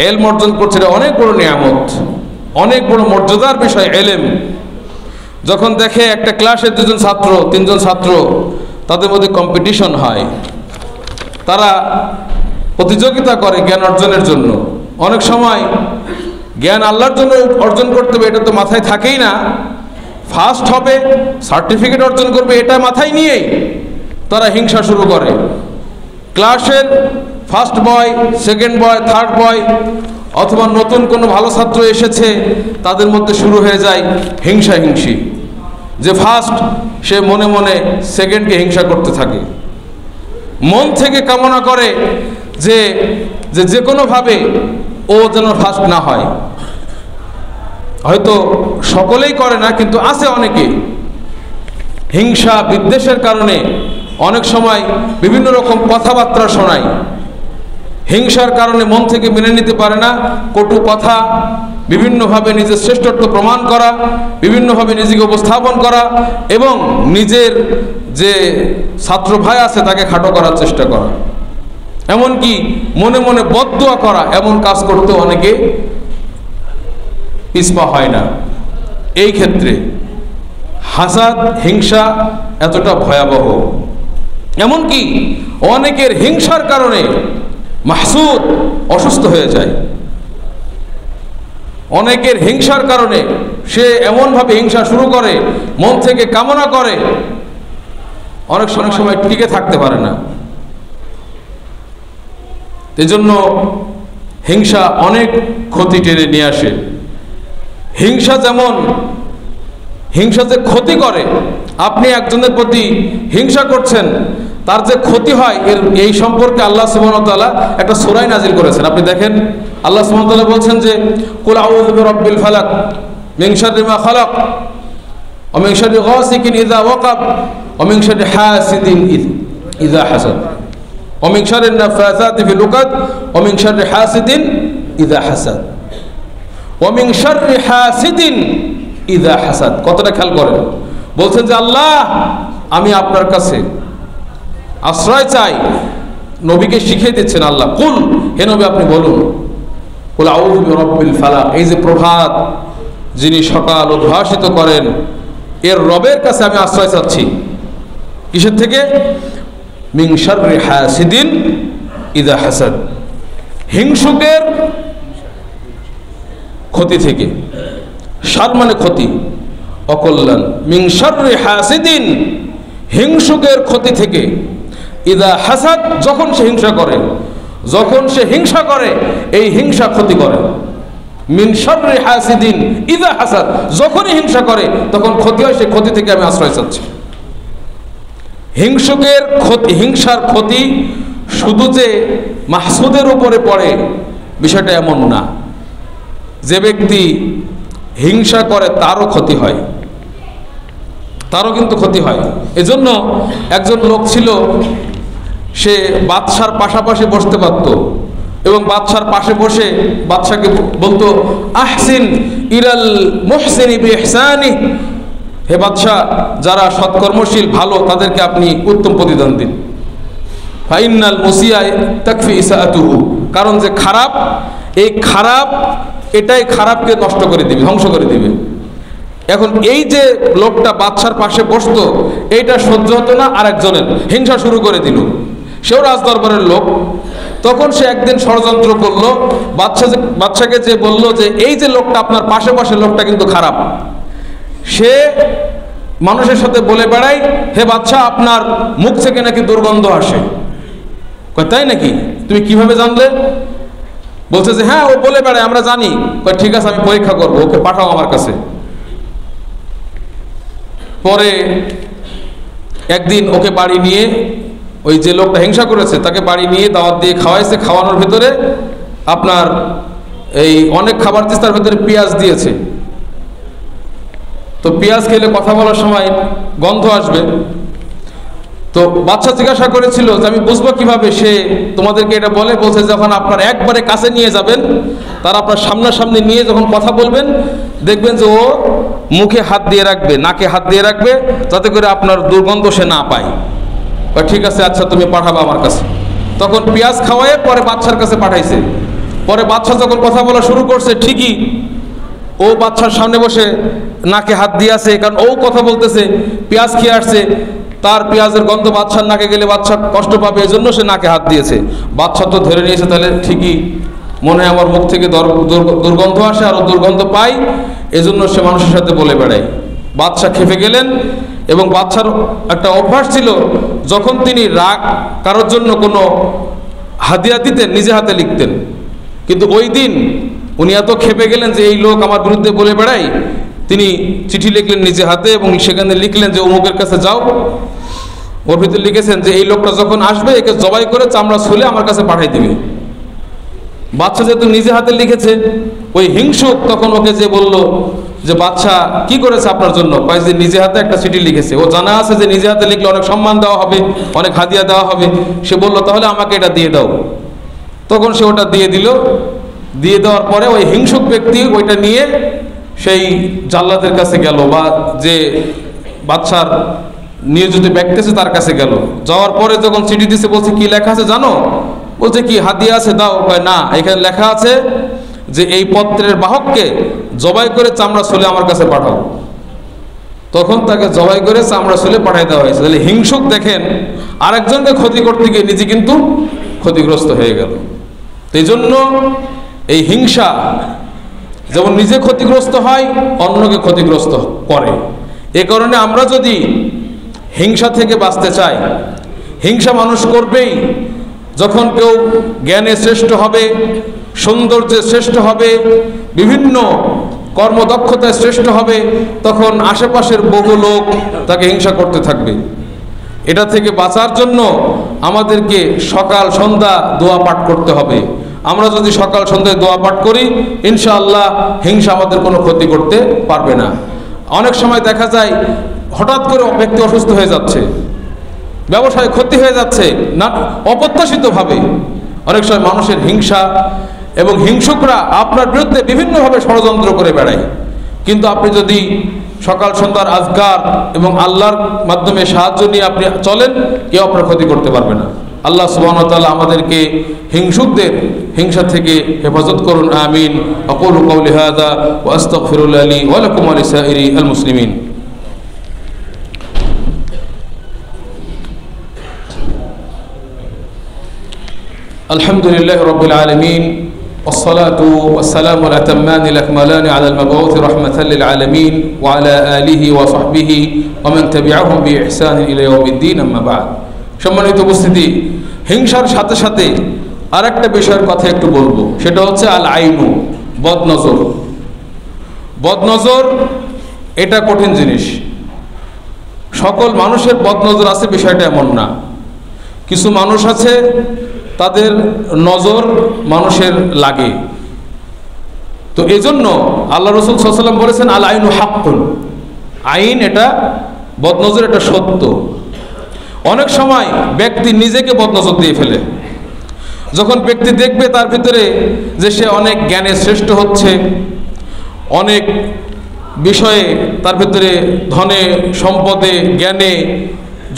এলম অর্জন করছে, এটা অনেক বড় নিয়ামত, অনেক বড় মর্যাদার বিষয় এলেম। যখন দেখে একটা ক্লাসে দুজন ছাত্র, তিনজন ছাত্র, তাদের মধ্যে কম্পিটিশন হয়, তারা প্রতিযোগিতা করে জ্ঞান অর্জনের জন্য। অনেক সময় জ্ঞান আল্লাহর জন্য অর্জন করতে হবে, এটা তো মাথায় থাকেই না। ফার্স্ট হবে, সার্টিফিকেট অর্জন করবে, এটা মাথায় নিয়েই তারা হিংসা শুরু করে। ক্লাসের first boy, second boy, third বয়, অথবা নতুন কোনো ভালো ছাত্র এসেছে, তাদের মধ্যে শুরু হয়ে যায় হিংসি। যে ফার্স্ট, সে মনে মনে সেকেন্ডকে হিংসা করতে থাকে। মন থেকে কামনা করে যে যে কোনোভাবে ও যেন ফার্স্ট না হয়। হয়তো সকলেই করে না, কিন্তু আছে অনেকে হিংসা বিদ্বেষের কারণে অনেক সময় বিভিন্ন রকম কথাবার্তা শোনায়। হিংসার কারণে মন থেকে মেনে নিতে পারে না, কটু কথা, বিভিন্নভাবে নিজের শ্রেষ্ঠত্ব প্রমাণ করা, বিভিন্নভাবে নিজেকে উপস্থাপন করা এবং নিজের যে ছাত্র ভাই আছে তাকে খাটো করার চেষ্টা করা, এমনকি মনে মনে বদদুয়া করা, এমন কাজ করতে অনেকে পিছপা হয় না। এই ক্ষেত্রে হাসাদ, হিংসা এতটা ভয়াবহ, এমনকি অনেকের হিংসার কারণে মাহসুদ অসুস্থ হয়ে যায়। অনেকের হিংসার কারণে সে এমনভাবে হিংসা শুরু করে, মন থেকে কামনা করে, অনেক সময় টিকে থাকতে পারে না। এজন্য হিংসা অনেক ক্ষতি টেনে নিয়ে আসে। হিংসা যে ক্ষতি করে, আপনি একজনের প্রতি হিংসা করছেন, তার যে ক্ষতি হয় এই সম্পর্কে আল্লাহ সুবহানাহু ওয়া তাআলা একটা সূরা নাজিল করেছেন। আপনি দেখেন, আল্লাহ সুবহানাহু ওয়া তাআলা বলছেন যে কুল আউযু বিরাব্বিল ফালাক মিন শাররি মা খালাক ওয়া মিন শাররি গাসিকিন ইযা ওয়াকাব ওয়া মিন শাররি হাসিদিন ইযা হাসাদ ওয়া মিন শাররিন নাফাসাতি ফিল উকাদ ওয়া মিন শাররি হাসিদিন ইযা হাসাদ ওয়া মিন শাররি হাসিদিন ইযা হাসাদ। কতটা খেয়াল করেন, বলছেন যে আল্লাহ আমি আপনার কাছে আশ্রয় চাই। নবীকে শিখিয়ে দিচ্ছেন আল্লাহ, কুল, হে নবী আপনি বলুন, কুল আউযু বিরাব্বিল ফালাক, এই যে প্রভাত যিনি সকাল উদ্ভাসিত করেন, এর রবের কাছে আমি আশ্রয় চাচ্ছি। কিসের থেকে? মিন শাররি হাসিদিন ইযা হাসাদ, হিংসুকের ক্ষতি থেকে। শার মানে ক্ষতি, অকল্যাণ। মিন শাররি হাসিদিন, হিংসুকের ক্ষতি থেকে। ইযা হাসাদ, যখন সে হিংসা করে, এই হিংসা ক্ষতি করে। মিন শাররি হাসিদিন ইযা হাসাদ, যখনই হিংসা করে তখন ক্ষতি হয়, সেই ক্ষতি থেকে আমি আশ্রয় চাচ্ছি। হিংসুকের ক্ষতি, হিংসার ক্ষতি শুধু যে মাহসুদের উপরে পড়ে বিষয়টা এমন না। যে ব্যক্তি হিংসা করে তারও ক্ষতি হয়, তারও কিন্তু ক্ষতি হয়। এজন্য একজন লোক ছিল, সে বাদশার পাশাপাশি বসতে পারত এবং বাদশার পাশে বসে বাদশাকে বলতো আহসিন ইরাল মুহসিনি বিইহসানি, হে বাদশা, যারা সৎকর্মশীল ভালো তাদেরকে আপনি উত্তম প্রতিদান দিন। ফাইনাল মুসিয়া তাকফি ইসাআতুহু, কারণ যে খারাপ, এই খারাপ এটাই খারাপকে নষ্ট করে দিবে, ধ্বংস করে দিবে। এখন এই যে লোকটা বাদশার পাশে বসতো, এইটা সহ্য হতো না, আরেকজনের হিংসা শুরু করে দিল। সেও রাজদরবারের লোক। তখন সে একদিন ষড়যন্ত্র করলো, বাদশাকে যে বলল যে এই যে লোকটা আপনার পাশে লোকটা কিন্তু খারাপ। সে মানুষের সাথে বলে বেড়ায়, হে বাদশা, আপনার মুখ থেকে নাকি দুর্গন্ধ আসে। কয় তাই নাকি? তুমি কিভাবে জানলে? বলছে যে হ্যাঁ, ও বলে বেড়ায়, আমরা জানি। কয় ঠিক আছে, আমি পরীক্ষা করবো, ওকে পাঠাও আমার কাছে। পরে একদিন ওকে বাড়ি নিয়ে, ওই যে লোকটা হিংসা করেছে তাকে বাড়ি নিয়ে দাওয়াত দিয়ে খাওয়াইছে। খাওয়ানোর ভিতরে আপনার এই অনেক খাবার দিয়েছে, তার ভিতরে পেঁয়াজ দিয়েছে। তো পেঁয়াজ খেলে কথা বলার সময় গন্ধ আসবে। তো বাদশা জিজ্ঞাসা করেছিল যে আমি বুঝবো কিভাবে সে তোমাদেরকে এটা বলে? বলছে যখন আপনার একবারে কাছে নিয়ে যাবেন, তার আপনার সামনাসামনি নিয়ে যখন কথা বলবেন, দেখবেন যে ও মুখে হাত দিয়ে রাখবে, নাকে হাত দিয়ে রাখবে, যাতে করে আপনার দুর্গন্ধ সে না পায়। ঠিক আছে, আচ্ছা তুমি পাঠাবো আমার কাছে। তখন পেঁয়াজ খাওয়ায় পরে বাদশার কাছে পাঠাইছে। পরে বাদশা যখন কথা বলা শুরু করছে, ঠিকই ও বাদশার সামনে বসে নাকে হাত দিয়ে আছে, কারণ ও কথা বলতেছে, পেঁয়াজ খেয়ে আসছে, তার পেঁয়াজের গন্ধ বাদশার নাকে গেলে বাদশা কষ্ট পাবে, এজন্য সে নাকে হাত দিয়েছে। বাদশা তো ধরে নিয়েছে, তাহলে ঠিকই মনে হয় আমার মুখ থেকে দুর্গন্ধ আসে, আর ও দুর্গন্ধ পাই, এজন্য সে মানুষের সাথে বলে বেড়ায়। বাদশা খেপে গেলেন, এবং বাদশার একটা অভ্যাস ছিল, যখন তিনি রাগ কারোর জন্য কোনো হাদিয়া দিতেন নিজে হাতে লিখতেন। কিন্তু ওই দিন উনি এত খেপে গেলেন যে এই লোক আমার বিরুদ্ধে বলে বেড়ায়, তিনি চিঠি লিখলেন নিজে হাতে এবং সেখানে লিখলেন যে অমুকের কাছে যাও, ওর ভিতরে লিখেছেন যে এই লোকটা যখন আসবে একে জবাই করে চামড়া ছুলে আমার কাছে পাঠিয়ে দিবে। বাদশা যেহেতু নিজে হাতে লিখেছে, ওই হিংসুক তখন ওকে যে বলল যে বাদশা কি করেছে আপনার জন্য, কয় যে নিজে হাতে একটা চিঠি লিখেছে। ও জানা আছে যে নিজে হাতে লিখলে অনেক সম্মান দেওয়া হবে, অনেক হাদিয়া দেওয়া হবে। সে বলল তাহলে আমাকে এটা দিয়ে দাও। তখন সে ওটা দিয়ে দিল। দিয়ে দেওয়ার পরে ওই হিংসুক ব্যক্তি ওইটা নিয়ে সেই জাল্লাদের কাছে গেল, বা যে বাদশার নিয়োজিত ব্যক্তি আছে তার কাছে গেল। যাওয়ার পরে যখন চিঠি দিছে বলছে কি লেখা আছে জানো? বলছে কি হাদিয়া আছে দাও। কয় না, এখানে লেখা আছে যে এই পত্রের বাহককে জবাই করে চামড়া ছুলে আমার কাছে পাঠাও। তখন তাকে জবাই করে চামড়া ছুলে পাঠিয়ে দেওয়া হয়েছে। তাহলে হিংসুক দেখেন আরেকজনকে ক্ষতি করতে গিয়ে নিজে কিন্তু ক্ষতিগ্রস্ত হয়ে গেল। এই জন্য এই হিংসা যেমন নিজে ক্ষতিগ্রস্ত হয়, অন্যকে ক্ষতিগ্রস্ত করে। এ কারণে আমরা যদি হিংসা থেকে বাঁচতে চাই, হিংসা মানুষ করবেই। যখন কেউ জ্ঞানে শ্রেষ্ঠ হবে, সৌন্দর্যে শ্রেষ্ঠ হবে, বিভিন্ন কর্মদক্ষতায় শ্রেষ্ঠ হবে, তখন আশেপাশের বহু লোক তাকে হিংসা করতে থাকবে। এটা থেকে বাঁচার জন্য আমাদেরকে সকাল সন্ধ্যা দোয়া পাঠ করতে হবে। আমরা যদি সকাল সন্ধ্যায় দোয়া পাঠ করি, ইনশাআল্লাহ হিংসা আমাদের কোনো ক্ষতি করতে পারবে না। অনেক সময় দেখা যায় হঠাৎ করে ব্যক্তি অসুস্থ হয়ে যাচ্ছে, ব্যবসায় ক্ষতি হয়ে যাচ্ছে, না অপ্রত্যাশিতভাবে। অনেক সময় মানুষের হিংসা এবং হিংসুকরা আপনার বিরুদ্ধে বিভিন্নভাবে ষড়যন্ত্র করে বেড়ায়। কিন্তু আপনি যদি সকাল সন্ধ্যার আজকার এবং আল্লাহর মাধ্যমে সাহায্য নিয়ে আপনি চলেন, কেউ আপনার ক্ষতি করতে পারবে না। আল্লাহ সুবহানাহু ওয়া তাআলা আমাদেরকে হিংসুকদের হিংসা থেকে হেফাজত করুন, আমিন। আকুলু কাওলি হাযা ওয়া আস্তাগফিরুল্লাহ লি ওয়া লাকুম ওয়া লিসাইরি আল মুসলিমিন। আলহামদুলিল্লাহি রাব্বিল আলামিন والصلاة والسلام الأتمان الأكملان على المبعوث رحمة للعالمين وعلى آله وصحبه ومن تبعهم بإحسان إلى يوم الدين أما بعد। সম্মানিত উপস্থিতি, হিংসার সাথে সাথে আরেকটা বিষয়ের কথা একটু বলবো, সেটা হচ্ছে আল আইনু, বদনজর। বদনজর এটা কঠিন জিনিস। সকল মানুষের বদনজর আছে বিষয়টা এমন না। কিছু মানুষ আছে তাদের নজর মানুষের লাগে। তো এজন্য আল্লাহ রাসূল সাল্লাল্লাহু আলাইহি ওয়াসাল্লাম বলেছেন আল আইনু হাক্কুন, আইন এটা বদনজর, এটা সত্য। অনেক সময় ব্যক্তি নিজেকে বদনজর দিয়ে ফেলে। যখন ব্যক্তি দেখবে তার ভিতরে যে সে অনেক জ্ঞানে শ্রেষ্ঠ হচ্ছে, অনেক বিষয়ে তার ভিতরে ধনে সম্পদে জ্ঞানে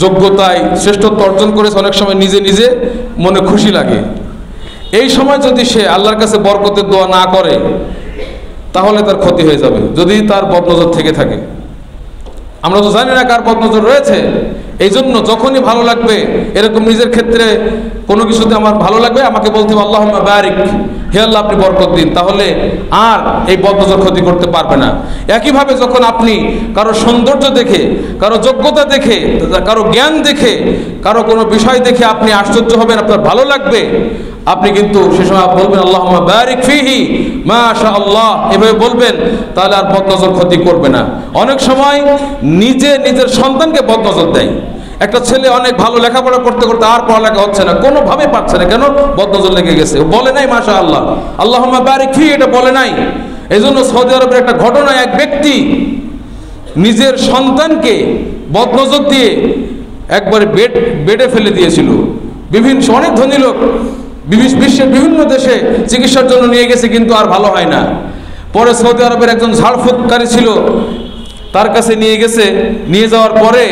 যোগ্যতায় শ্রেষ্ঠত্ব অর্জন করেছে, অনেক সময় নিজে নিজে মনে খুশি লাগে। এই সময় যদি সে আল্লাহর কাছে বরকতের দোয়া না করে তাহলে তার ক্ষতি হয়ে যাবে, যদি তার বদনজর থেকে থাকে। আমরা তো জানি না কার বদনজর রয়েছে। এই জন্য যখনই ভালো লাগবে, এরকম নিজের ক্ষেত্রে কোনো কিছুতে আমার ভালো লাগবে, আমাকে বলতে হবে আল্লাহুম্মা বারিক, হে আল্লাহ আপনি বরকত দিন, তাহলে আর এই বদনজর ক্ষতি করতে পারবে না। একইভাবে যখন আপনি কারো সৌন্দর্য দেখে, কারো যোগ্যতা দেখে, কারো জ্ঞান দেখে, কারো কোনো বিষয় দেখে আপনি আশ্চর্য হবেন, আপনার ভালো লাগবে, আপনি কিন্তু সে সময় বলবেন আল্লাহুম্মা বারিক ফিহি মাশাআল্লাহ, এভাবে বলবেন, তাহলে আর বদনজর ক্ষতি করবে না। অনেক সময় নিজে নিজের সন্তানকে বদনজর দেয়। একটা ছেলে অনেক ভালো লেখাপড়া করতে করতে আর পড়ালেখা হচ্ছে না, কোনোভাবে পারছে না, কেন? বদনজর লেগে গেছে। বলে নাই মাশাআল্লাহ, আল্লাহুম্মা বারিক ফিহি, এটা বলে নাই। এই জন্য সৌদি আরবের একটা ঘটনা, এক ব্যক্তি নিজের সন্তানকে বদনজর দিয়ে একবারে বেডে ফেলে দিয়েছিল। অনেক ধনী লোক বিশ্বের বিভিন্ন দেশে চিকিৎসার জন্য নিয়ে গেছে, কিন্তু আর ভালো হয় না। পরে সৌদি আরবের একজন ঝাড়ফুঁককারী ছিল, তার কাছে নিয়ে গেছে। নিয়ে যাওয়ার পরে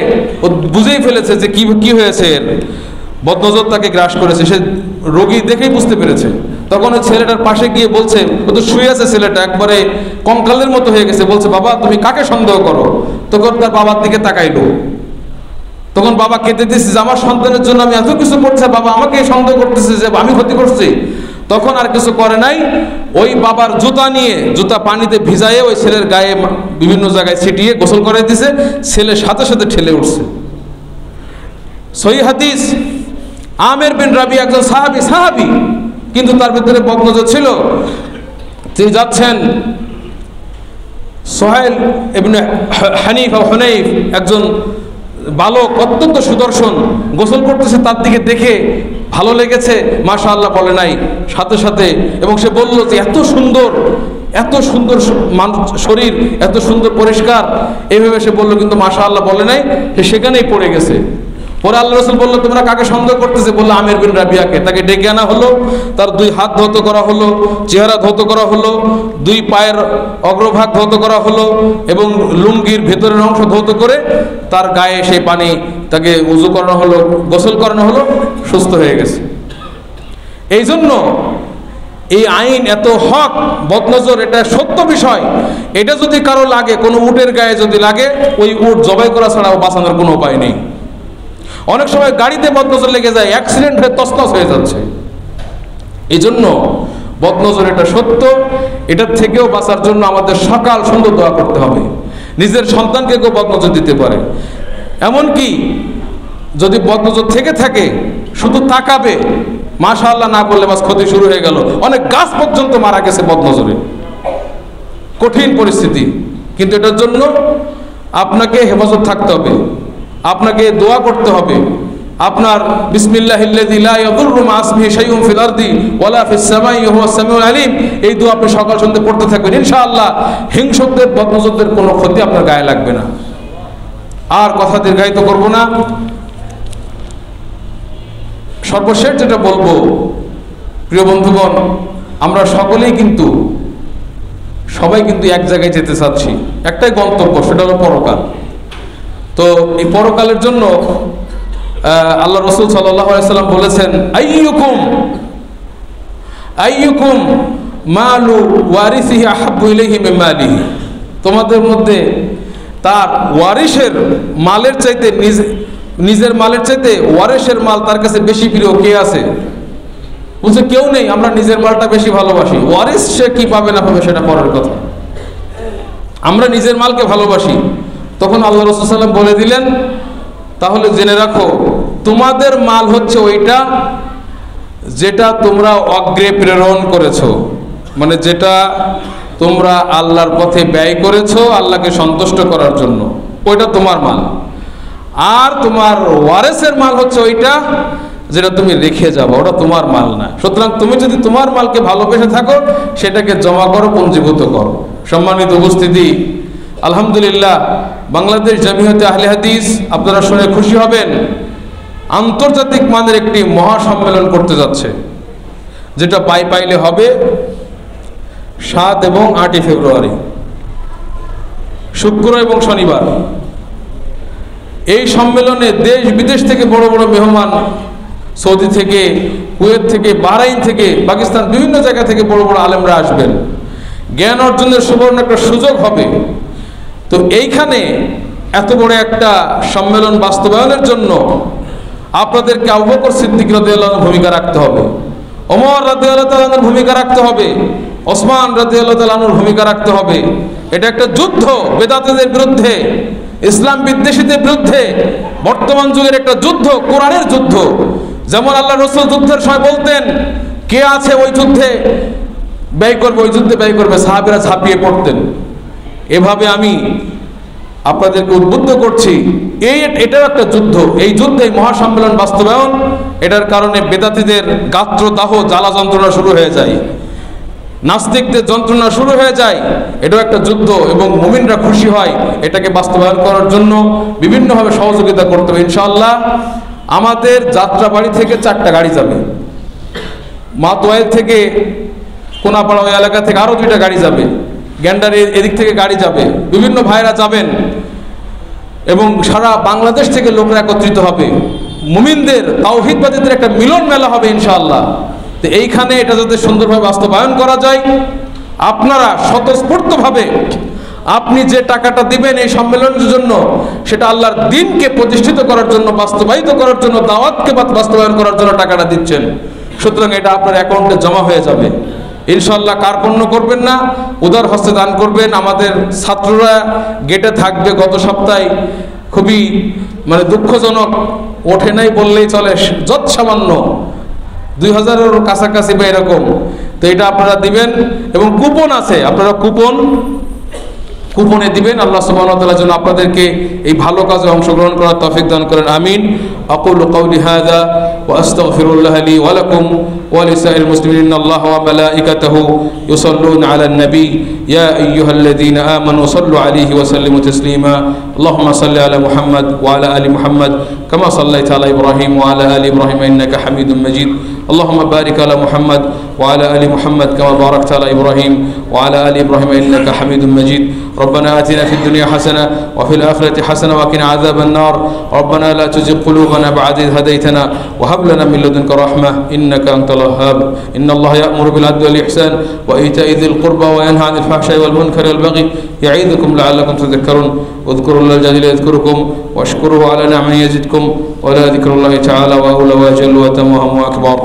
ও বুঝেই ফেলেছে যে কি হয়েছে, এর বদনজর তাকে গ্রাস করেছে। সে রোগী দেখেই বুঝতে পেরেছে। তখন ওই ছেলেটার পাশে গিয়ে বলছে, ও তো শুয়ে আছে, ছেলেটা একবারে কঙ্কালের মতো হয়ে গেছে। বলছে, বাবা তুমি কাকে সন্দেহ করো? তখন তার বাবার দিকে তাকাইলো। তখন বাবা কেঁদে দিয়েছে যে আমার সন্তানের জন্য আমি এত কিছু করছি, বাবা আমাকে সন্দেহ করতেছে যে আমি ক্ষতি করছি। তখন আর কিছু করে নাই, ওই বাবার জুতা নিয়ে, জুতা পানিতে ভিজায়ে ওই ছেলের গায়ে বিভিন্ন জায়গায় ছিটিয়ে গোসল করে দিয়েছে। ছেলে সাথে সাথে ঠেলে উঠছে। সহিহ হাদিস। আমের বিন রাবি একজন সাহাবী, কিন্তু তার ভিতরে বদনজর ছিল। তিনি যাচ্ছেন, সোহেল ইবনে হানিফ, একজন বালক অত্যন্ত সুদর্শন গোসল করতেছে, তার দিকে দেখে ভালো লেগেছে, মাশাআল্লাহ বলে নাই সাথে সাথে, এবং সে বলল যে এত সুন্দর শরীর, এত সুন্দর পরিষ্কার, এইভাবে সে বললো, কিন্তু মাশাআল্লাহ বলে নাই, সে সেখানেই পড়ে গেছে। পরে আল্লাহ রাসূল বলল, তোমরা কাকে সন্দেহ করতেছে? বললো আমির বিন রাবিয়াকে। তাকে ডেকে আনা হলো, তার 2 হাত ধৌত করা হলো, চেহারা ধৌত করা হলো, 2 পায়ের অগ্রভাগ ধৌত করা হলো, এবং লুঙ্গির ভেতরের অংশ ধৌত করে তার গায়ে সেই পানি তাকে উযু করানো হলো, গোসল করানো হলো, সুস্থ হয়ে গেছে। এই জন্য এই আইন এত হক, বদনজর, এটা সত্য বিষয়। এটা যদি কারো লাগে, কোনো উটের গায়ে যদি লাগে, ওই উট জবাই করা ছাড়াও বাঁচানোর কোনো উপায় নেই। অনেক সময় গাড়িতে বদনজর লেগে যায়, অ্যাক্সিডেন্ট হয়ে তছনছ হয়ে যাচ্ছে। এই জন্য বদনজর এটা সত্য, এটার থেকেও বাঁচার জন্য আমাদের সকাল সুন্দর দোয়া করতে হবে। নিজের সন্তানকে কেউ বদনজর দিতে পারে, এমনকি যদি বদনজর থেকে থাকে শুধু তাকাবে, মাশাআল্লাহ না বললে বাস ক্ষতি শুরু হয়ে গেল। অনেক গাছ পর্যন্ত মারা গেছে বদনজরে, কঠিন পরিস্থিতি। কিন্তু এটার জন্য আপনাকে হেফাজত থাকতে হবে, আপনাকে দোয়া করতে হবে। আপনার বিসমিল্লাহিল্লাযী লা ইয়াদুররু মা ইসমিহি শাইউন ফিল আরদি ওয়ালা ফিস সামাই ওয়া হুয়াস সামিউল আলিম, এই দোয়া আপনি সকাল সন্ধ্যা পড়তে থাকবেন। ইনশাআল্লাহ হিংসকদের, বদনজরদের কোনো ক্ষতি আপনার গায়ে লাগবে না। আর কথা দীর্ঘায়িত করব না, সর্বশেষ যেটা বলবো, প্রিয় বন্ধুগণ, আমরা সকলেই কিন্তু সবাই কিন্তু এক জায়গায় যেতে চাচ্ছি, একটাই গন্তব্য, সেটা হলো পরকাল। তো এই পরকালের জন্য আল্লাহ রাসূল সাল্লাল্লাহু আলাইহি সাল্লাম বলেছেন, আইয়ুকুম মালু ওয়ারিসিহি আহাব্বু ইলাইহি মিন মালিহি, তোমাদের মধ্যে তার ওয়ারিসের মালের চাইতে নিজের মালের চাইতে ওয়ারিসের মাল তার কাছে বেশি প্রিয় কে আছে? বলছে কেউ নেই, আমরা নিজের মালটা বেশি ভালোবাসি। ওয়ারিস সে কি পাবে না পাবে সেটা পরের কথা, আমরা নিজের মালকে ভালোবাসি। তখন আল্লাহ রাসূল সাল্লাল্লাহু আলাইহি ওয়াসাল্লাম বলে দিলেন, তাহলে জেনে রাখো তোমাদের মাল হচ্ছে ওইটা যেটা তোমরা অগ্রে প্রেরণ করেছো, মানে যেটা তোমরা আল্লাহর পথে ব্যয় করেছো আল্লাহকে সন্তুষ্ট করার জন্য, ওইটা তোমার মাল। আর তোমার ওয়ারিসের মাল হচ্ছে ওইটা যেটা তুমি রেখে যাবো, ওটা তোমার মাল না। সুতরাং তুমি যদি তোমার মালকে ভালোবেসে থাকো, সেটাকে জমা করো, পঞ্জীভূত করো। সম্মানিত উপস্থিতি, আলহামদুলিল্লাহ, বাংলাদেশ জামিয়াতে আহলে হাদিস, আপনারা শুনে খুশি হবেন, আন্তর্জাতিক মানের একটি মহাসম্মেলন করতে যাচ্ছে, যেটা পাইলে হবে 7 এবং 8 ফেব্রুয়ারি, শুক্র এবং শনিবার। এই সম্মেলনে দেশ বিদেশ থেকে বড় বড় মেহমান, সৌদি থেকে, কুয়েত থেকে, বাহরাইন থেকে, পাকিস্তান, বিভিন্ন জায়গা থেকে বড় বড় আলেমরা আসবেন। জ্ঞান অর্জনের সুবর্ণ একটা সুযোগ হবে। তো এইখানে এত বড় একটা সম্মেলন বাস্তবায়নের জন্য আপনাদেরকে আবু বকর সিদ্দিক রাদিয়াল্লাহু আনহুর ভূমিকা রাখতে হবে, ওমর রাদিয়াল্লাহু তাআলা আনহুর ভূমিকা রাখতে হবে, ওসমান রাদিয়াল্লাহু তাআলা আনহুর ভূমিকা রাখতে হবে। এটা একটা যুদ্ধ, বেদাতীদের বিরুদ্ধে, ইসলাম বিদ্বেষীদের বিরুদ্ধে বর্তমান যুগের একটা যুদ্ধ, কোরআনের যুদ্ধ। যেমন আল্লাহ রাসূল যুদ্ধের সময় বলতেন, কে আছে ওই যুদ্ধে ব্যয় করবে, ওই যুদ্ধে ব্যয় করবে, সাহাবীরা ঝাঁপিয়ে পড়তেন। এভাবে আমি আপনাদেরকে উদ্বুদ্ধ করছি, এটাও একটা যুদ্ধ। এই যুদ্ধে মহাসম্মেলন বাস্তবায়ন, এটার কারণে বেদাতীদের গাত্রদাহ, জ্বালা যন্ত্রণা শুরু হয়ে যায়, নাস্তিকদের যন্ত্রণা শুরু হয়ে যায়। এটাও একটা যুদ্ধ, এবং মুমিনরা খুশি হয়। এটাকে বাস্তবায়ন করার জন্য বিভিন্নভাবে সহযোগিতা করতে হবে ইনশাআল্লাহ। আমাদের যাত্রাবাড়ি থেকে 4টা গাড়ি যাবে, মাতোয়াইল থেকে, কোনাপাড়া ওই এলাকা থেকে আরও 2টা গাড়ি যাবে, গ্যান্ডারের এদিক থেকে গাড়ি যাবে, বিভিন্ন ভাইরা যাবেন, এবং সারা বাংলাদেশ থেকে লোকরা একত্রিত হবে। মুমিনদের, তাওহীদবাদীদের একটা মিলন মেলা হবে ইনশাআল্লাহ। তো এইখানে এটা যাতে সুন্দরভাবে বাস্তবায়ন করা যায়, আপনারা স্বতঃস্ফূর্তভাবে আপনি যে টাকাটা দিবেন এই সম্মেলনের জন্য, সেটা আল্লাহর দ্বীনকে প্রতিষ্ঠিত করার জন্য, বাস্তবায়িত করার জন্য, দাওয়াতকে বাস্তবায়ন করার জন্য টাকাটা দিচ্ছেন। সুতরাং এটা আপনার অ্যাকাউন্টে জমা হয়ে যাবে ইনশাআল্লাহ। কার্পণ্য করবেন না, উদার হস্তে দান করবেন। আমাদের ছাত্ররা গেটে থাকবে। গত সপ্তাহে খুবই দুঃখজনক, ওঠে নাই বললেই চলে, যত সামান্য 2000-এর কাছাকাছি বা এরকম। তো এটা আপনারা দিবেন, এবং কুপন আছে, আপনারা কুপন কুপনে দিবেন। আল্লাহ সুবহানাহু ওয়া তাআলা যেন আপনাদেরকে এই ভালো কাজে অংশগ্রহণ করার তৌফিক দান করেন, আমিন। আকুলু কওলি হাযা ওয়া আস্তাগফিরুল্লাহ লি ওয়া লাকুম ওয়া লিসাইরিল মুসলিমিন। ইন্নাল্লাহা ওয়া মালাইকাতাহু ইউসাল্লুনা আলান নবী ইয়া আইয়ুহাল্লাযীনা আমানু সাল্লু আলাইহি ওয়া সাল্লিমু তাসলিমা। আল্লাহুম্মা সাল্লি আলা মুহাম্মাদ ওয়া আলা আলি মুহাম্মাদ কামা সাল্লাইতা আলা ইব্রাহিম ওয়া আলা আলি ইব্রাহিম ইন্নাকা হামিদুম মাজিদ। اللهم بارك على محمد وعلى آل محمد كما باركت على إبراهيم وعلى آل إبراهيم إنك حميد مجيد. ربنا آتنا في الدنيا حسنة وفي الآخرة حسنة وقنا عذاب النار. ربنا لا تزغ قلوبنا بعد إذ هديتنا وهب لنا من لدنك رحمة إنك أنت الوهاب. إن الله يأمر بالعدل والإحسان وإيتاء ذي القربى وينهى عن الفحشاء والمنكر والبغي يعظكم لعلكم تذكرون. واذكروا الله الجليل يذكركم واشكروه على نعمه يزدكم ولا ذكر الله تعالى وأولى وأجل وأتم وأهم وأكبر.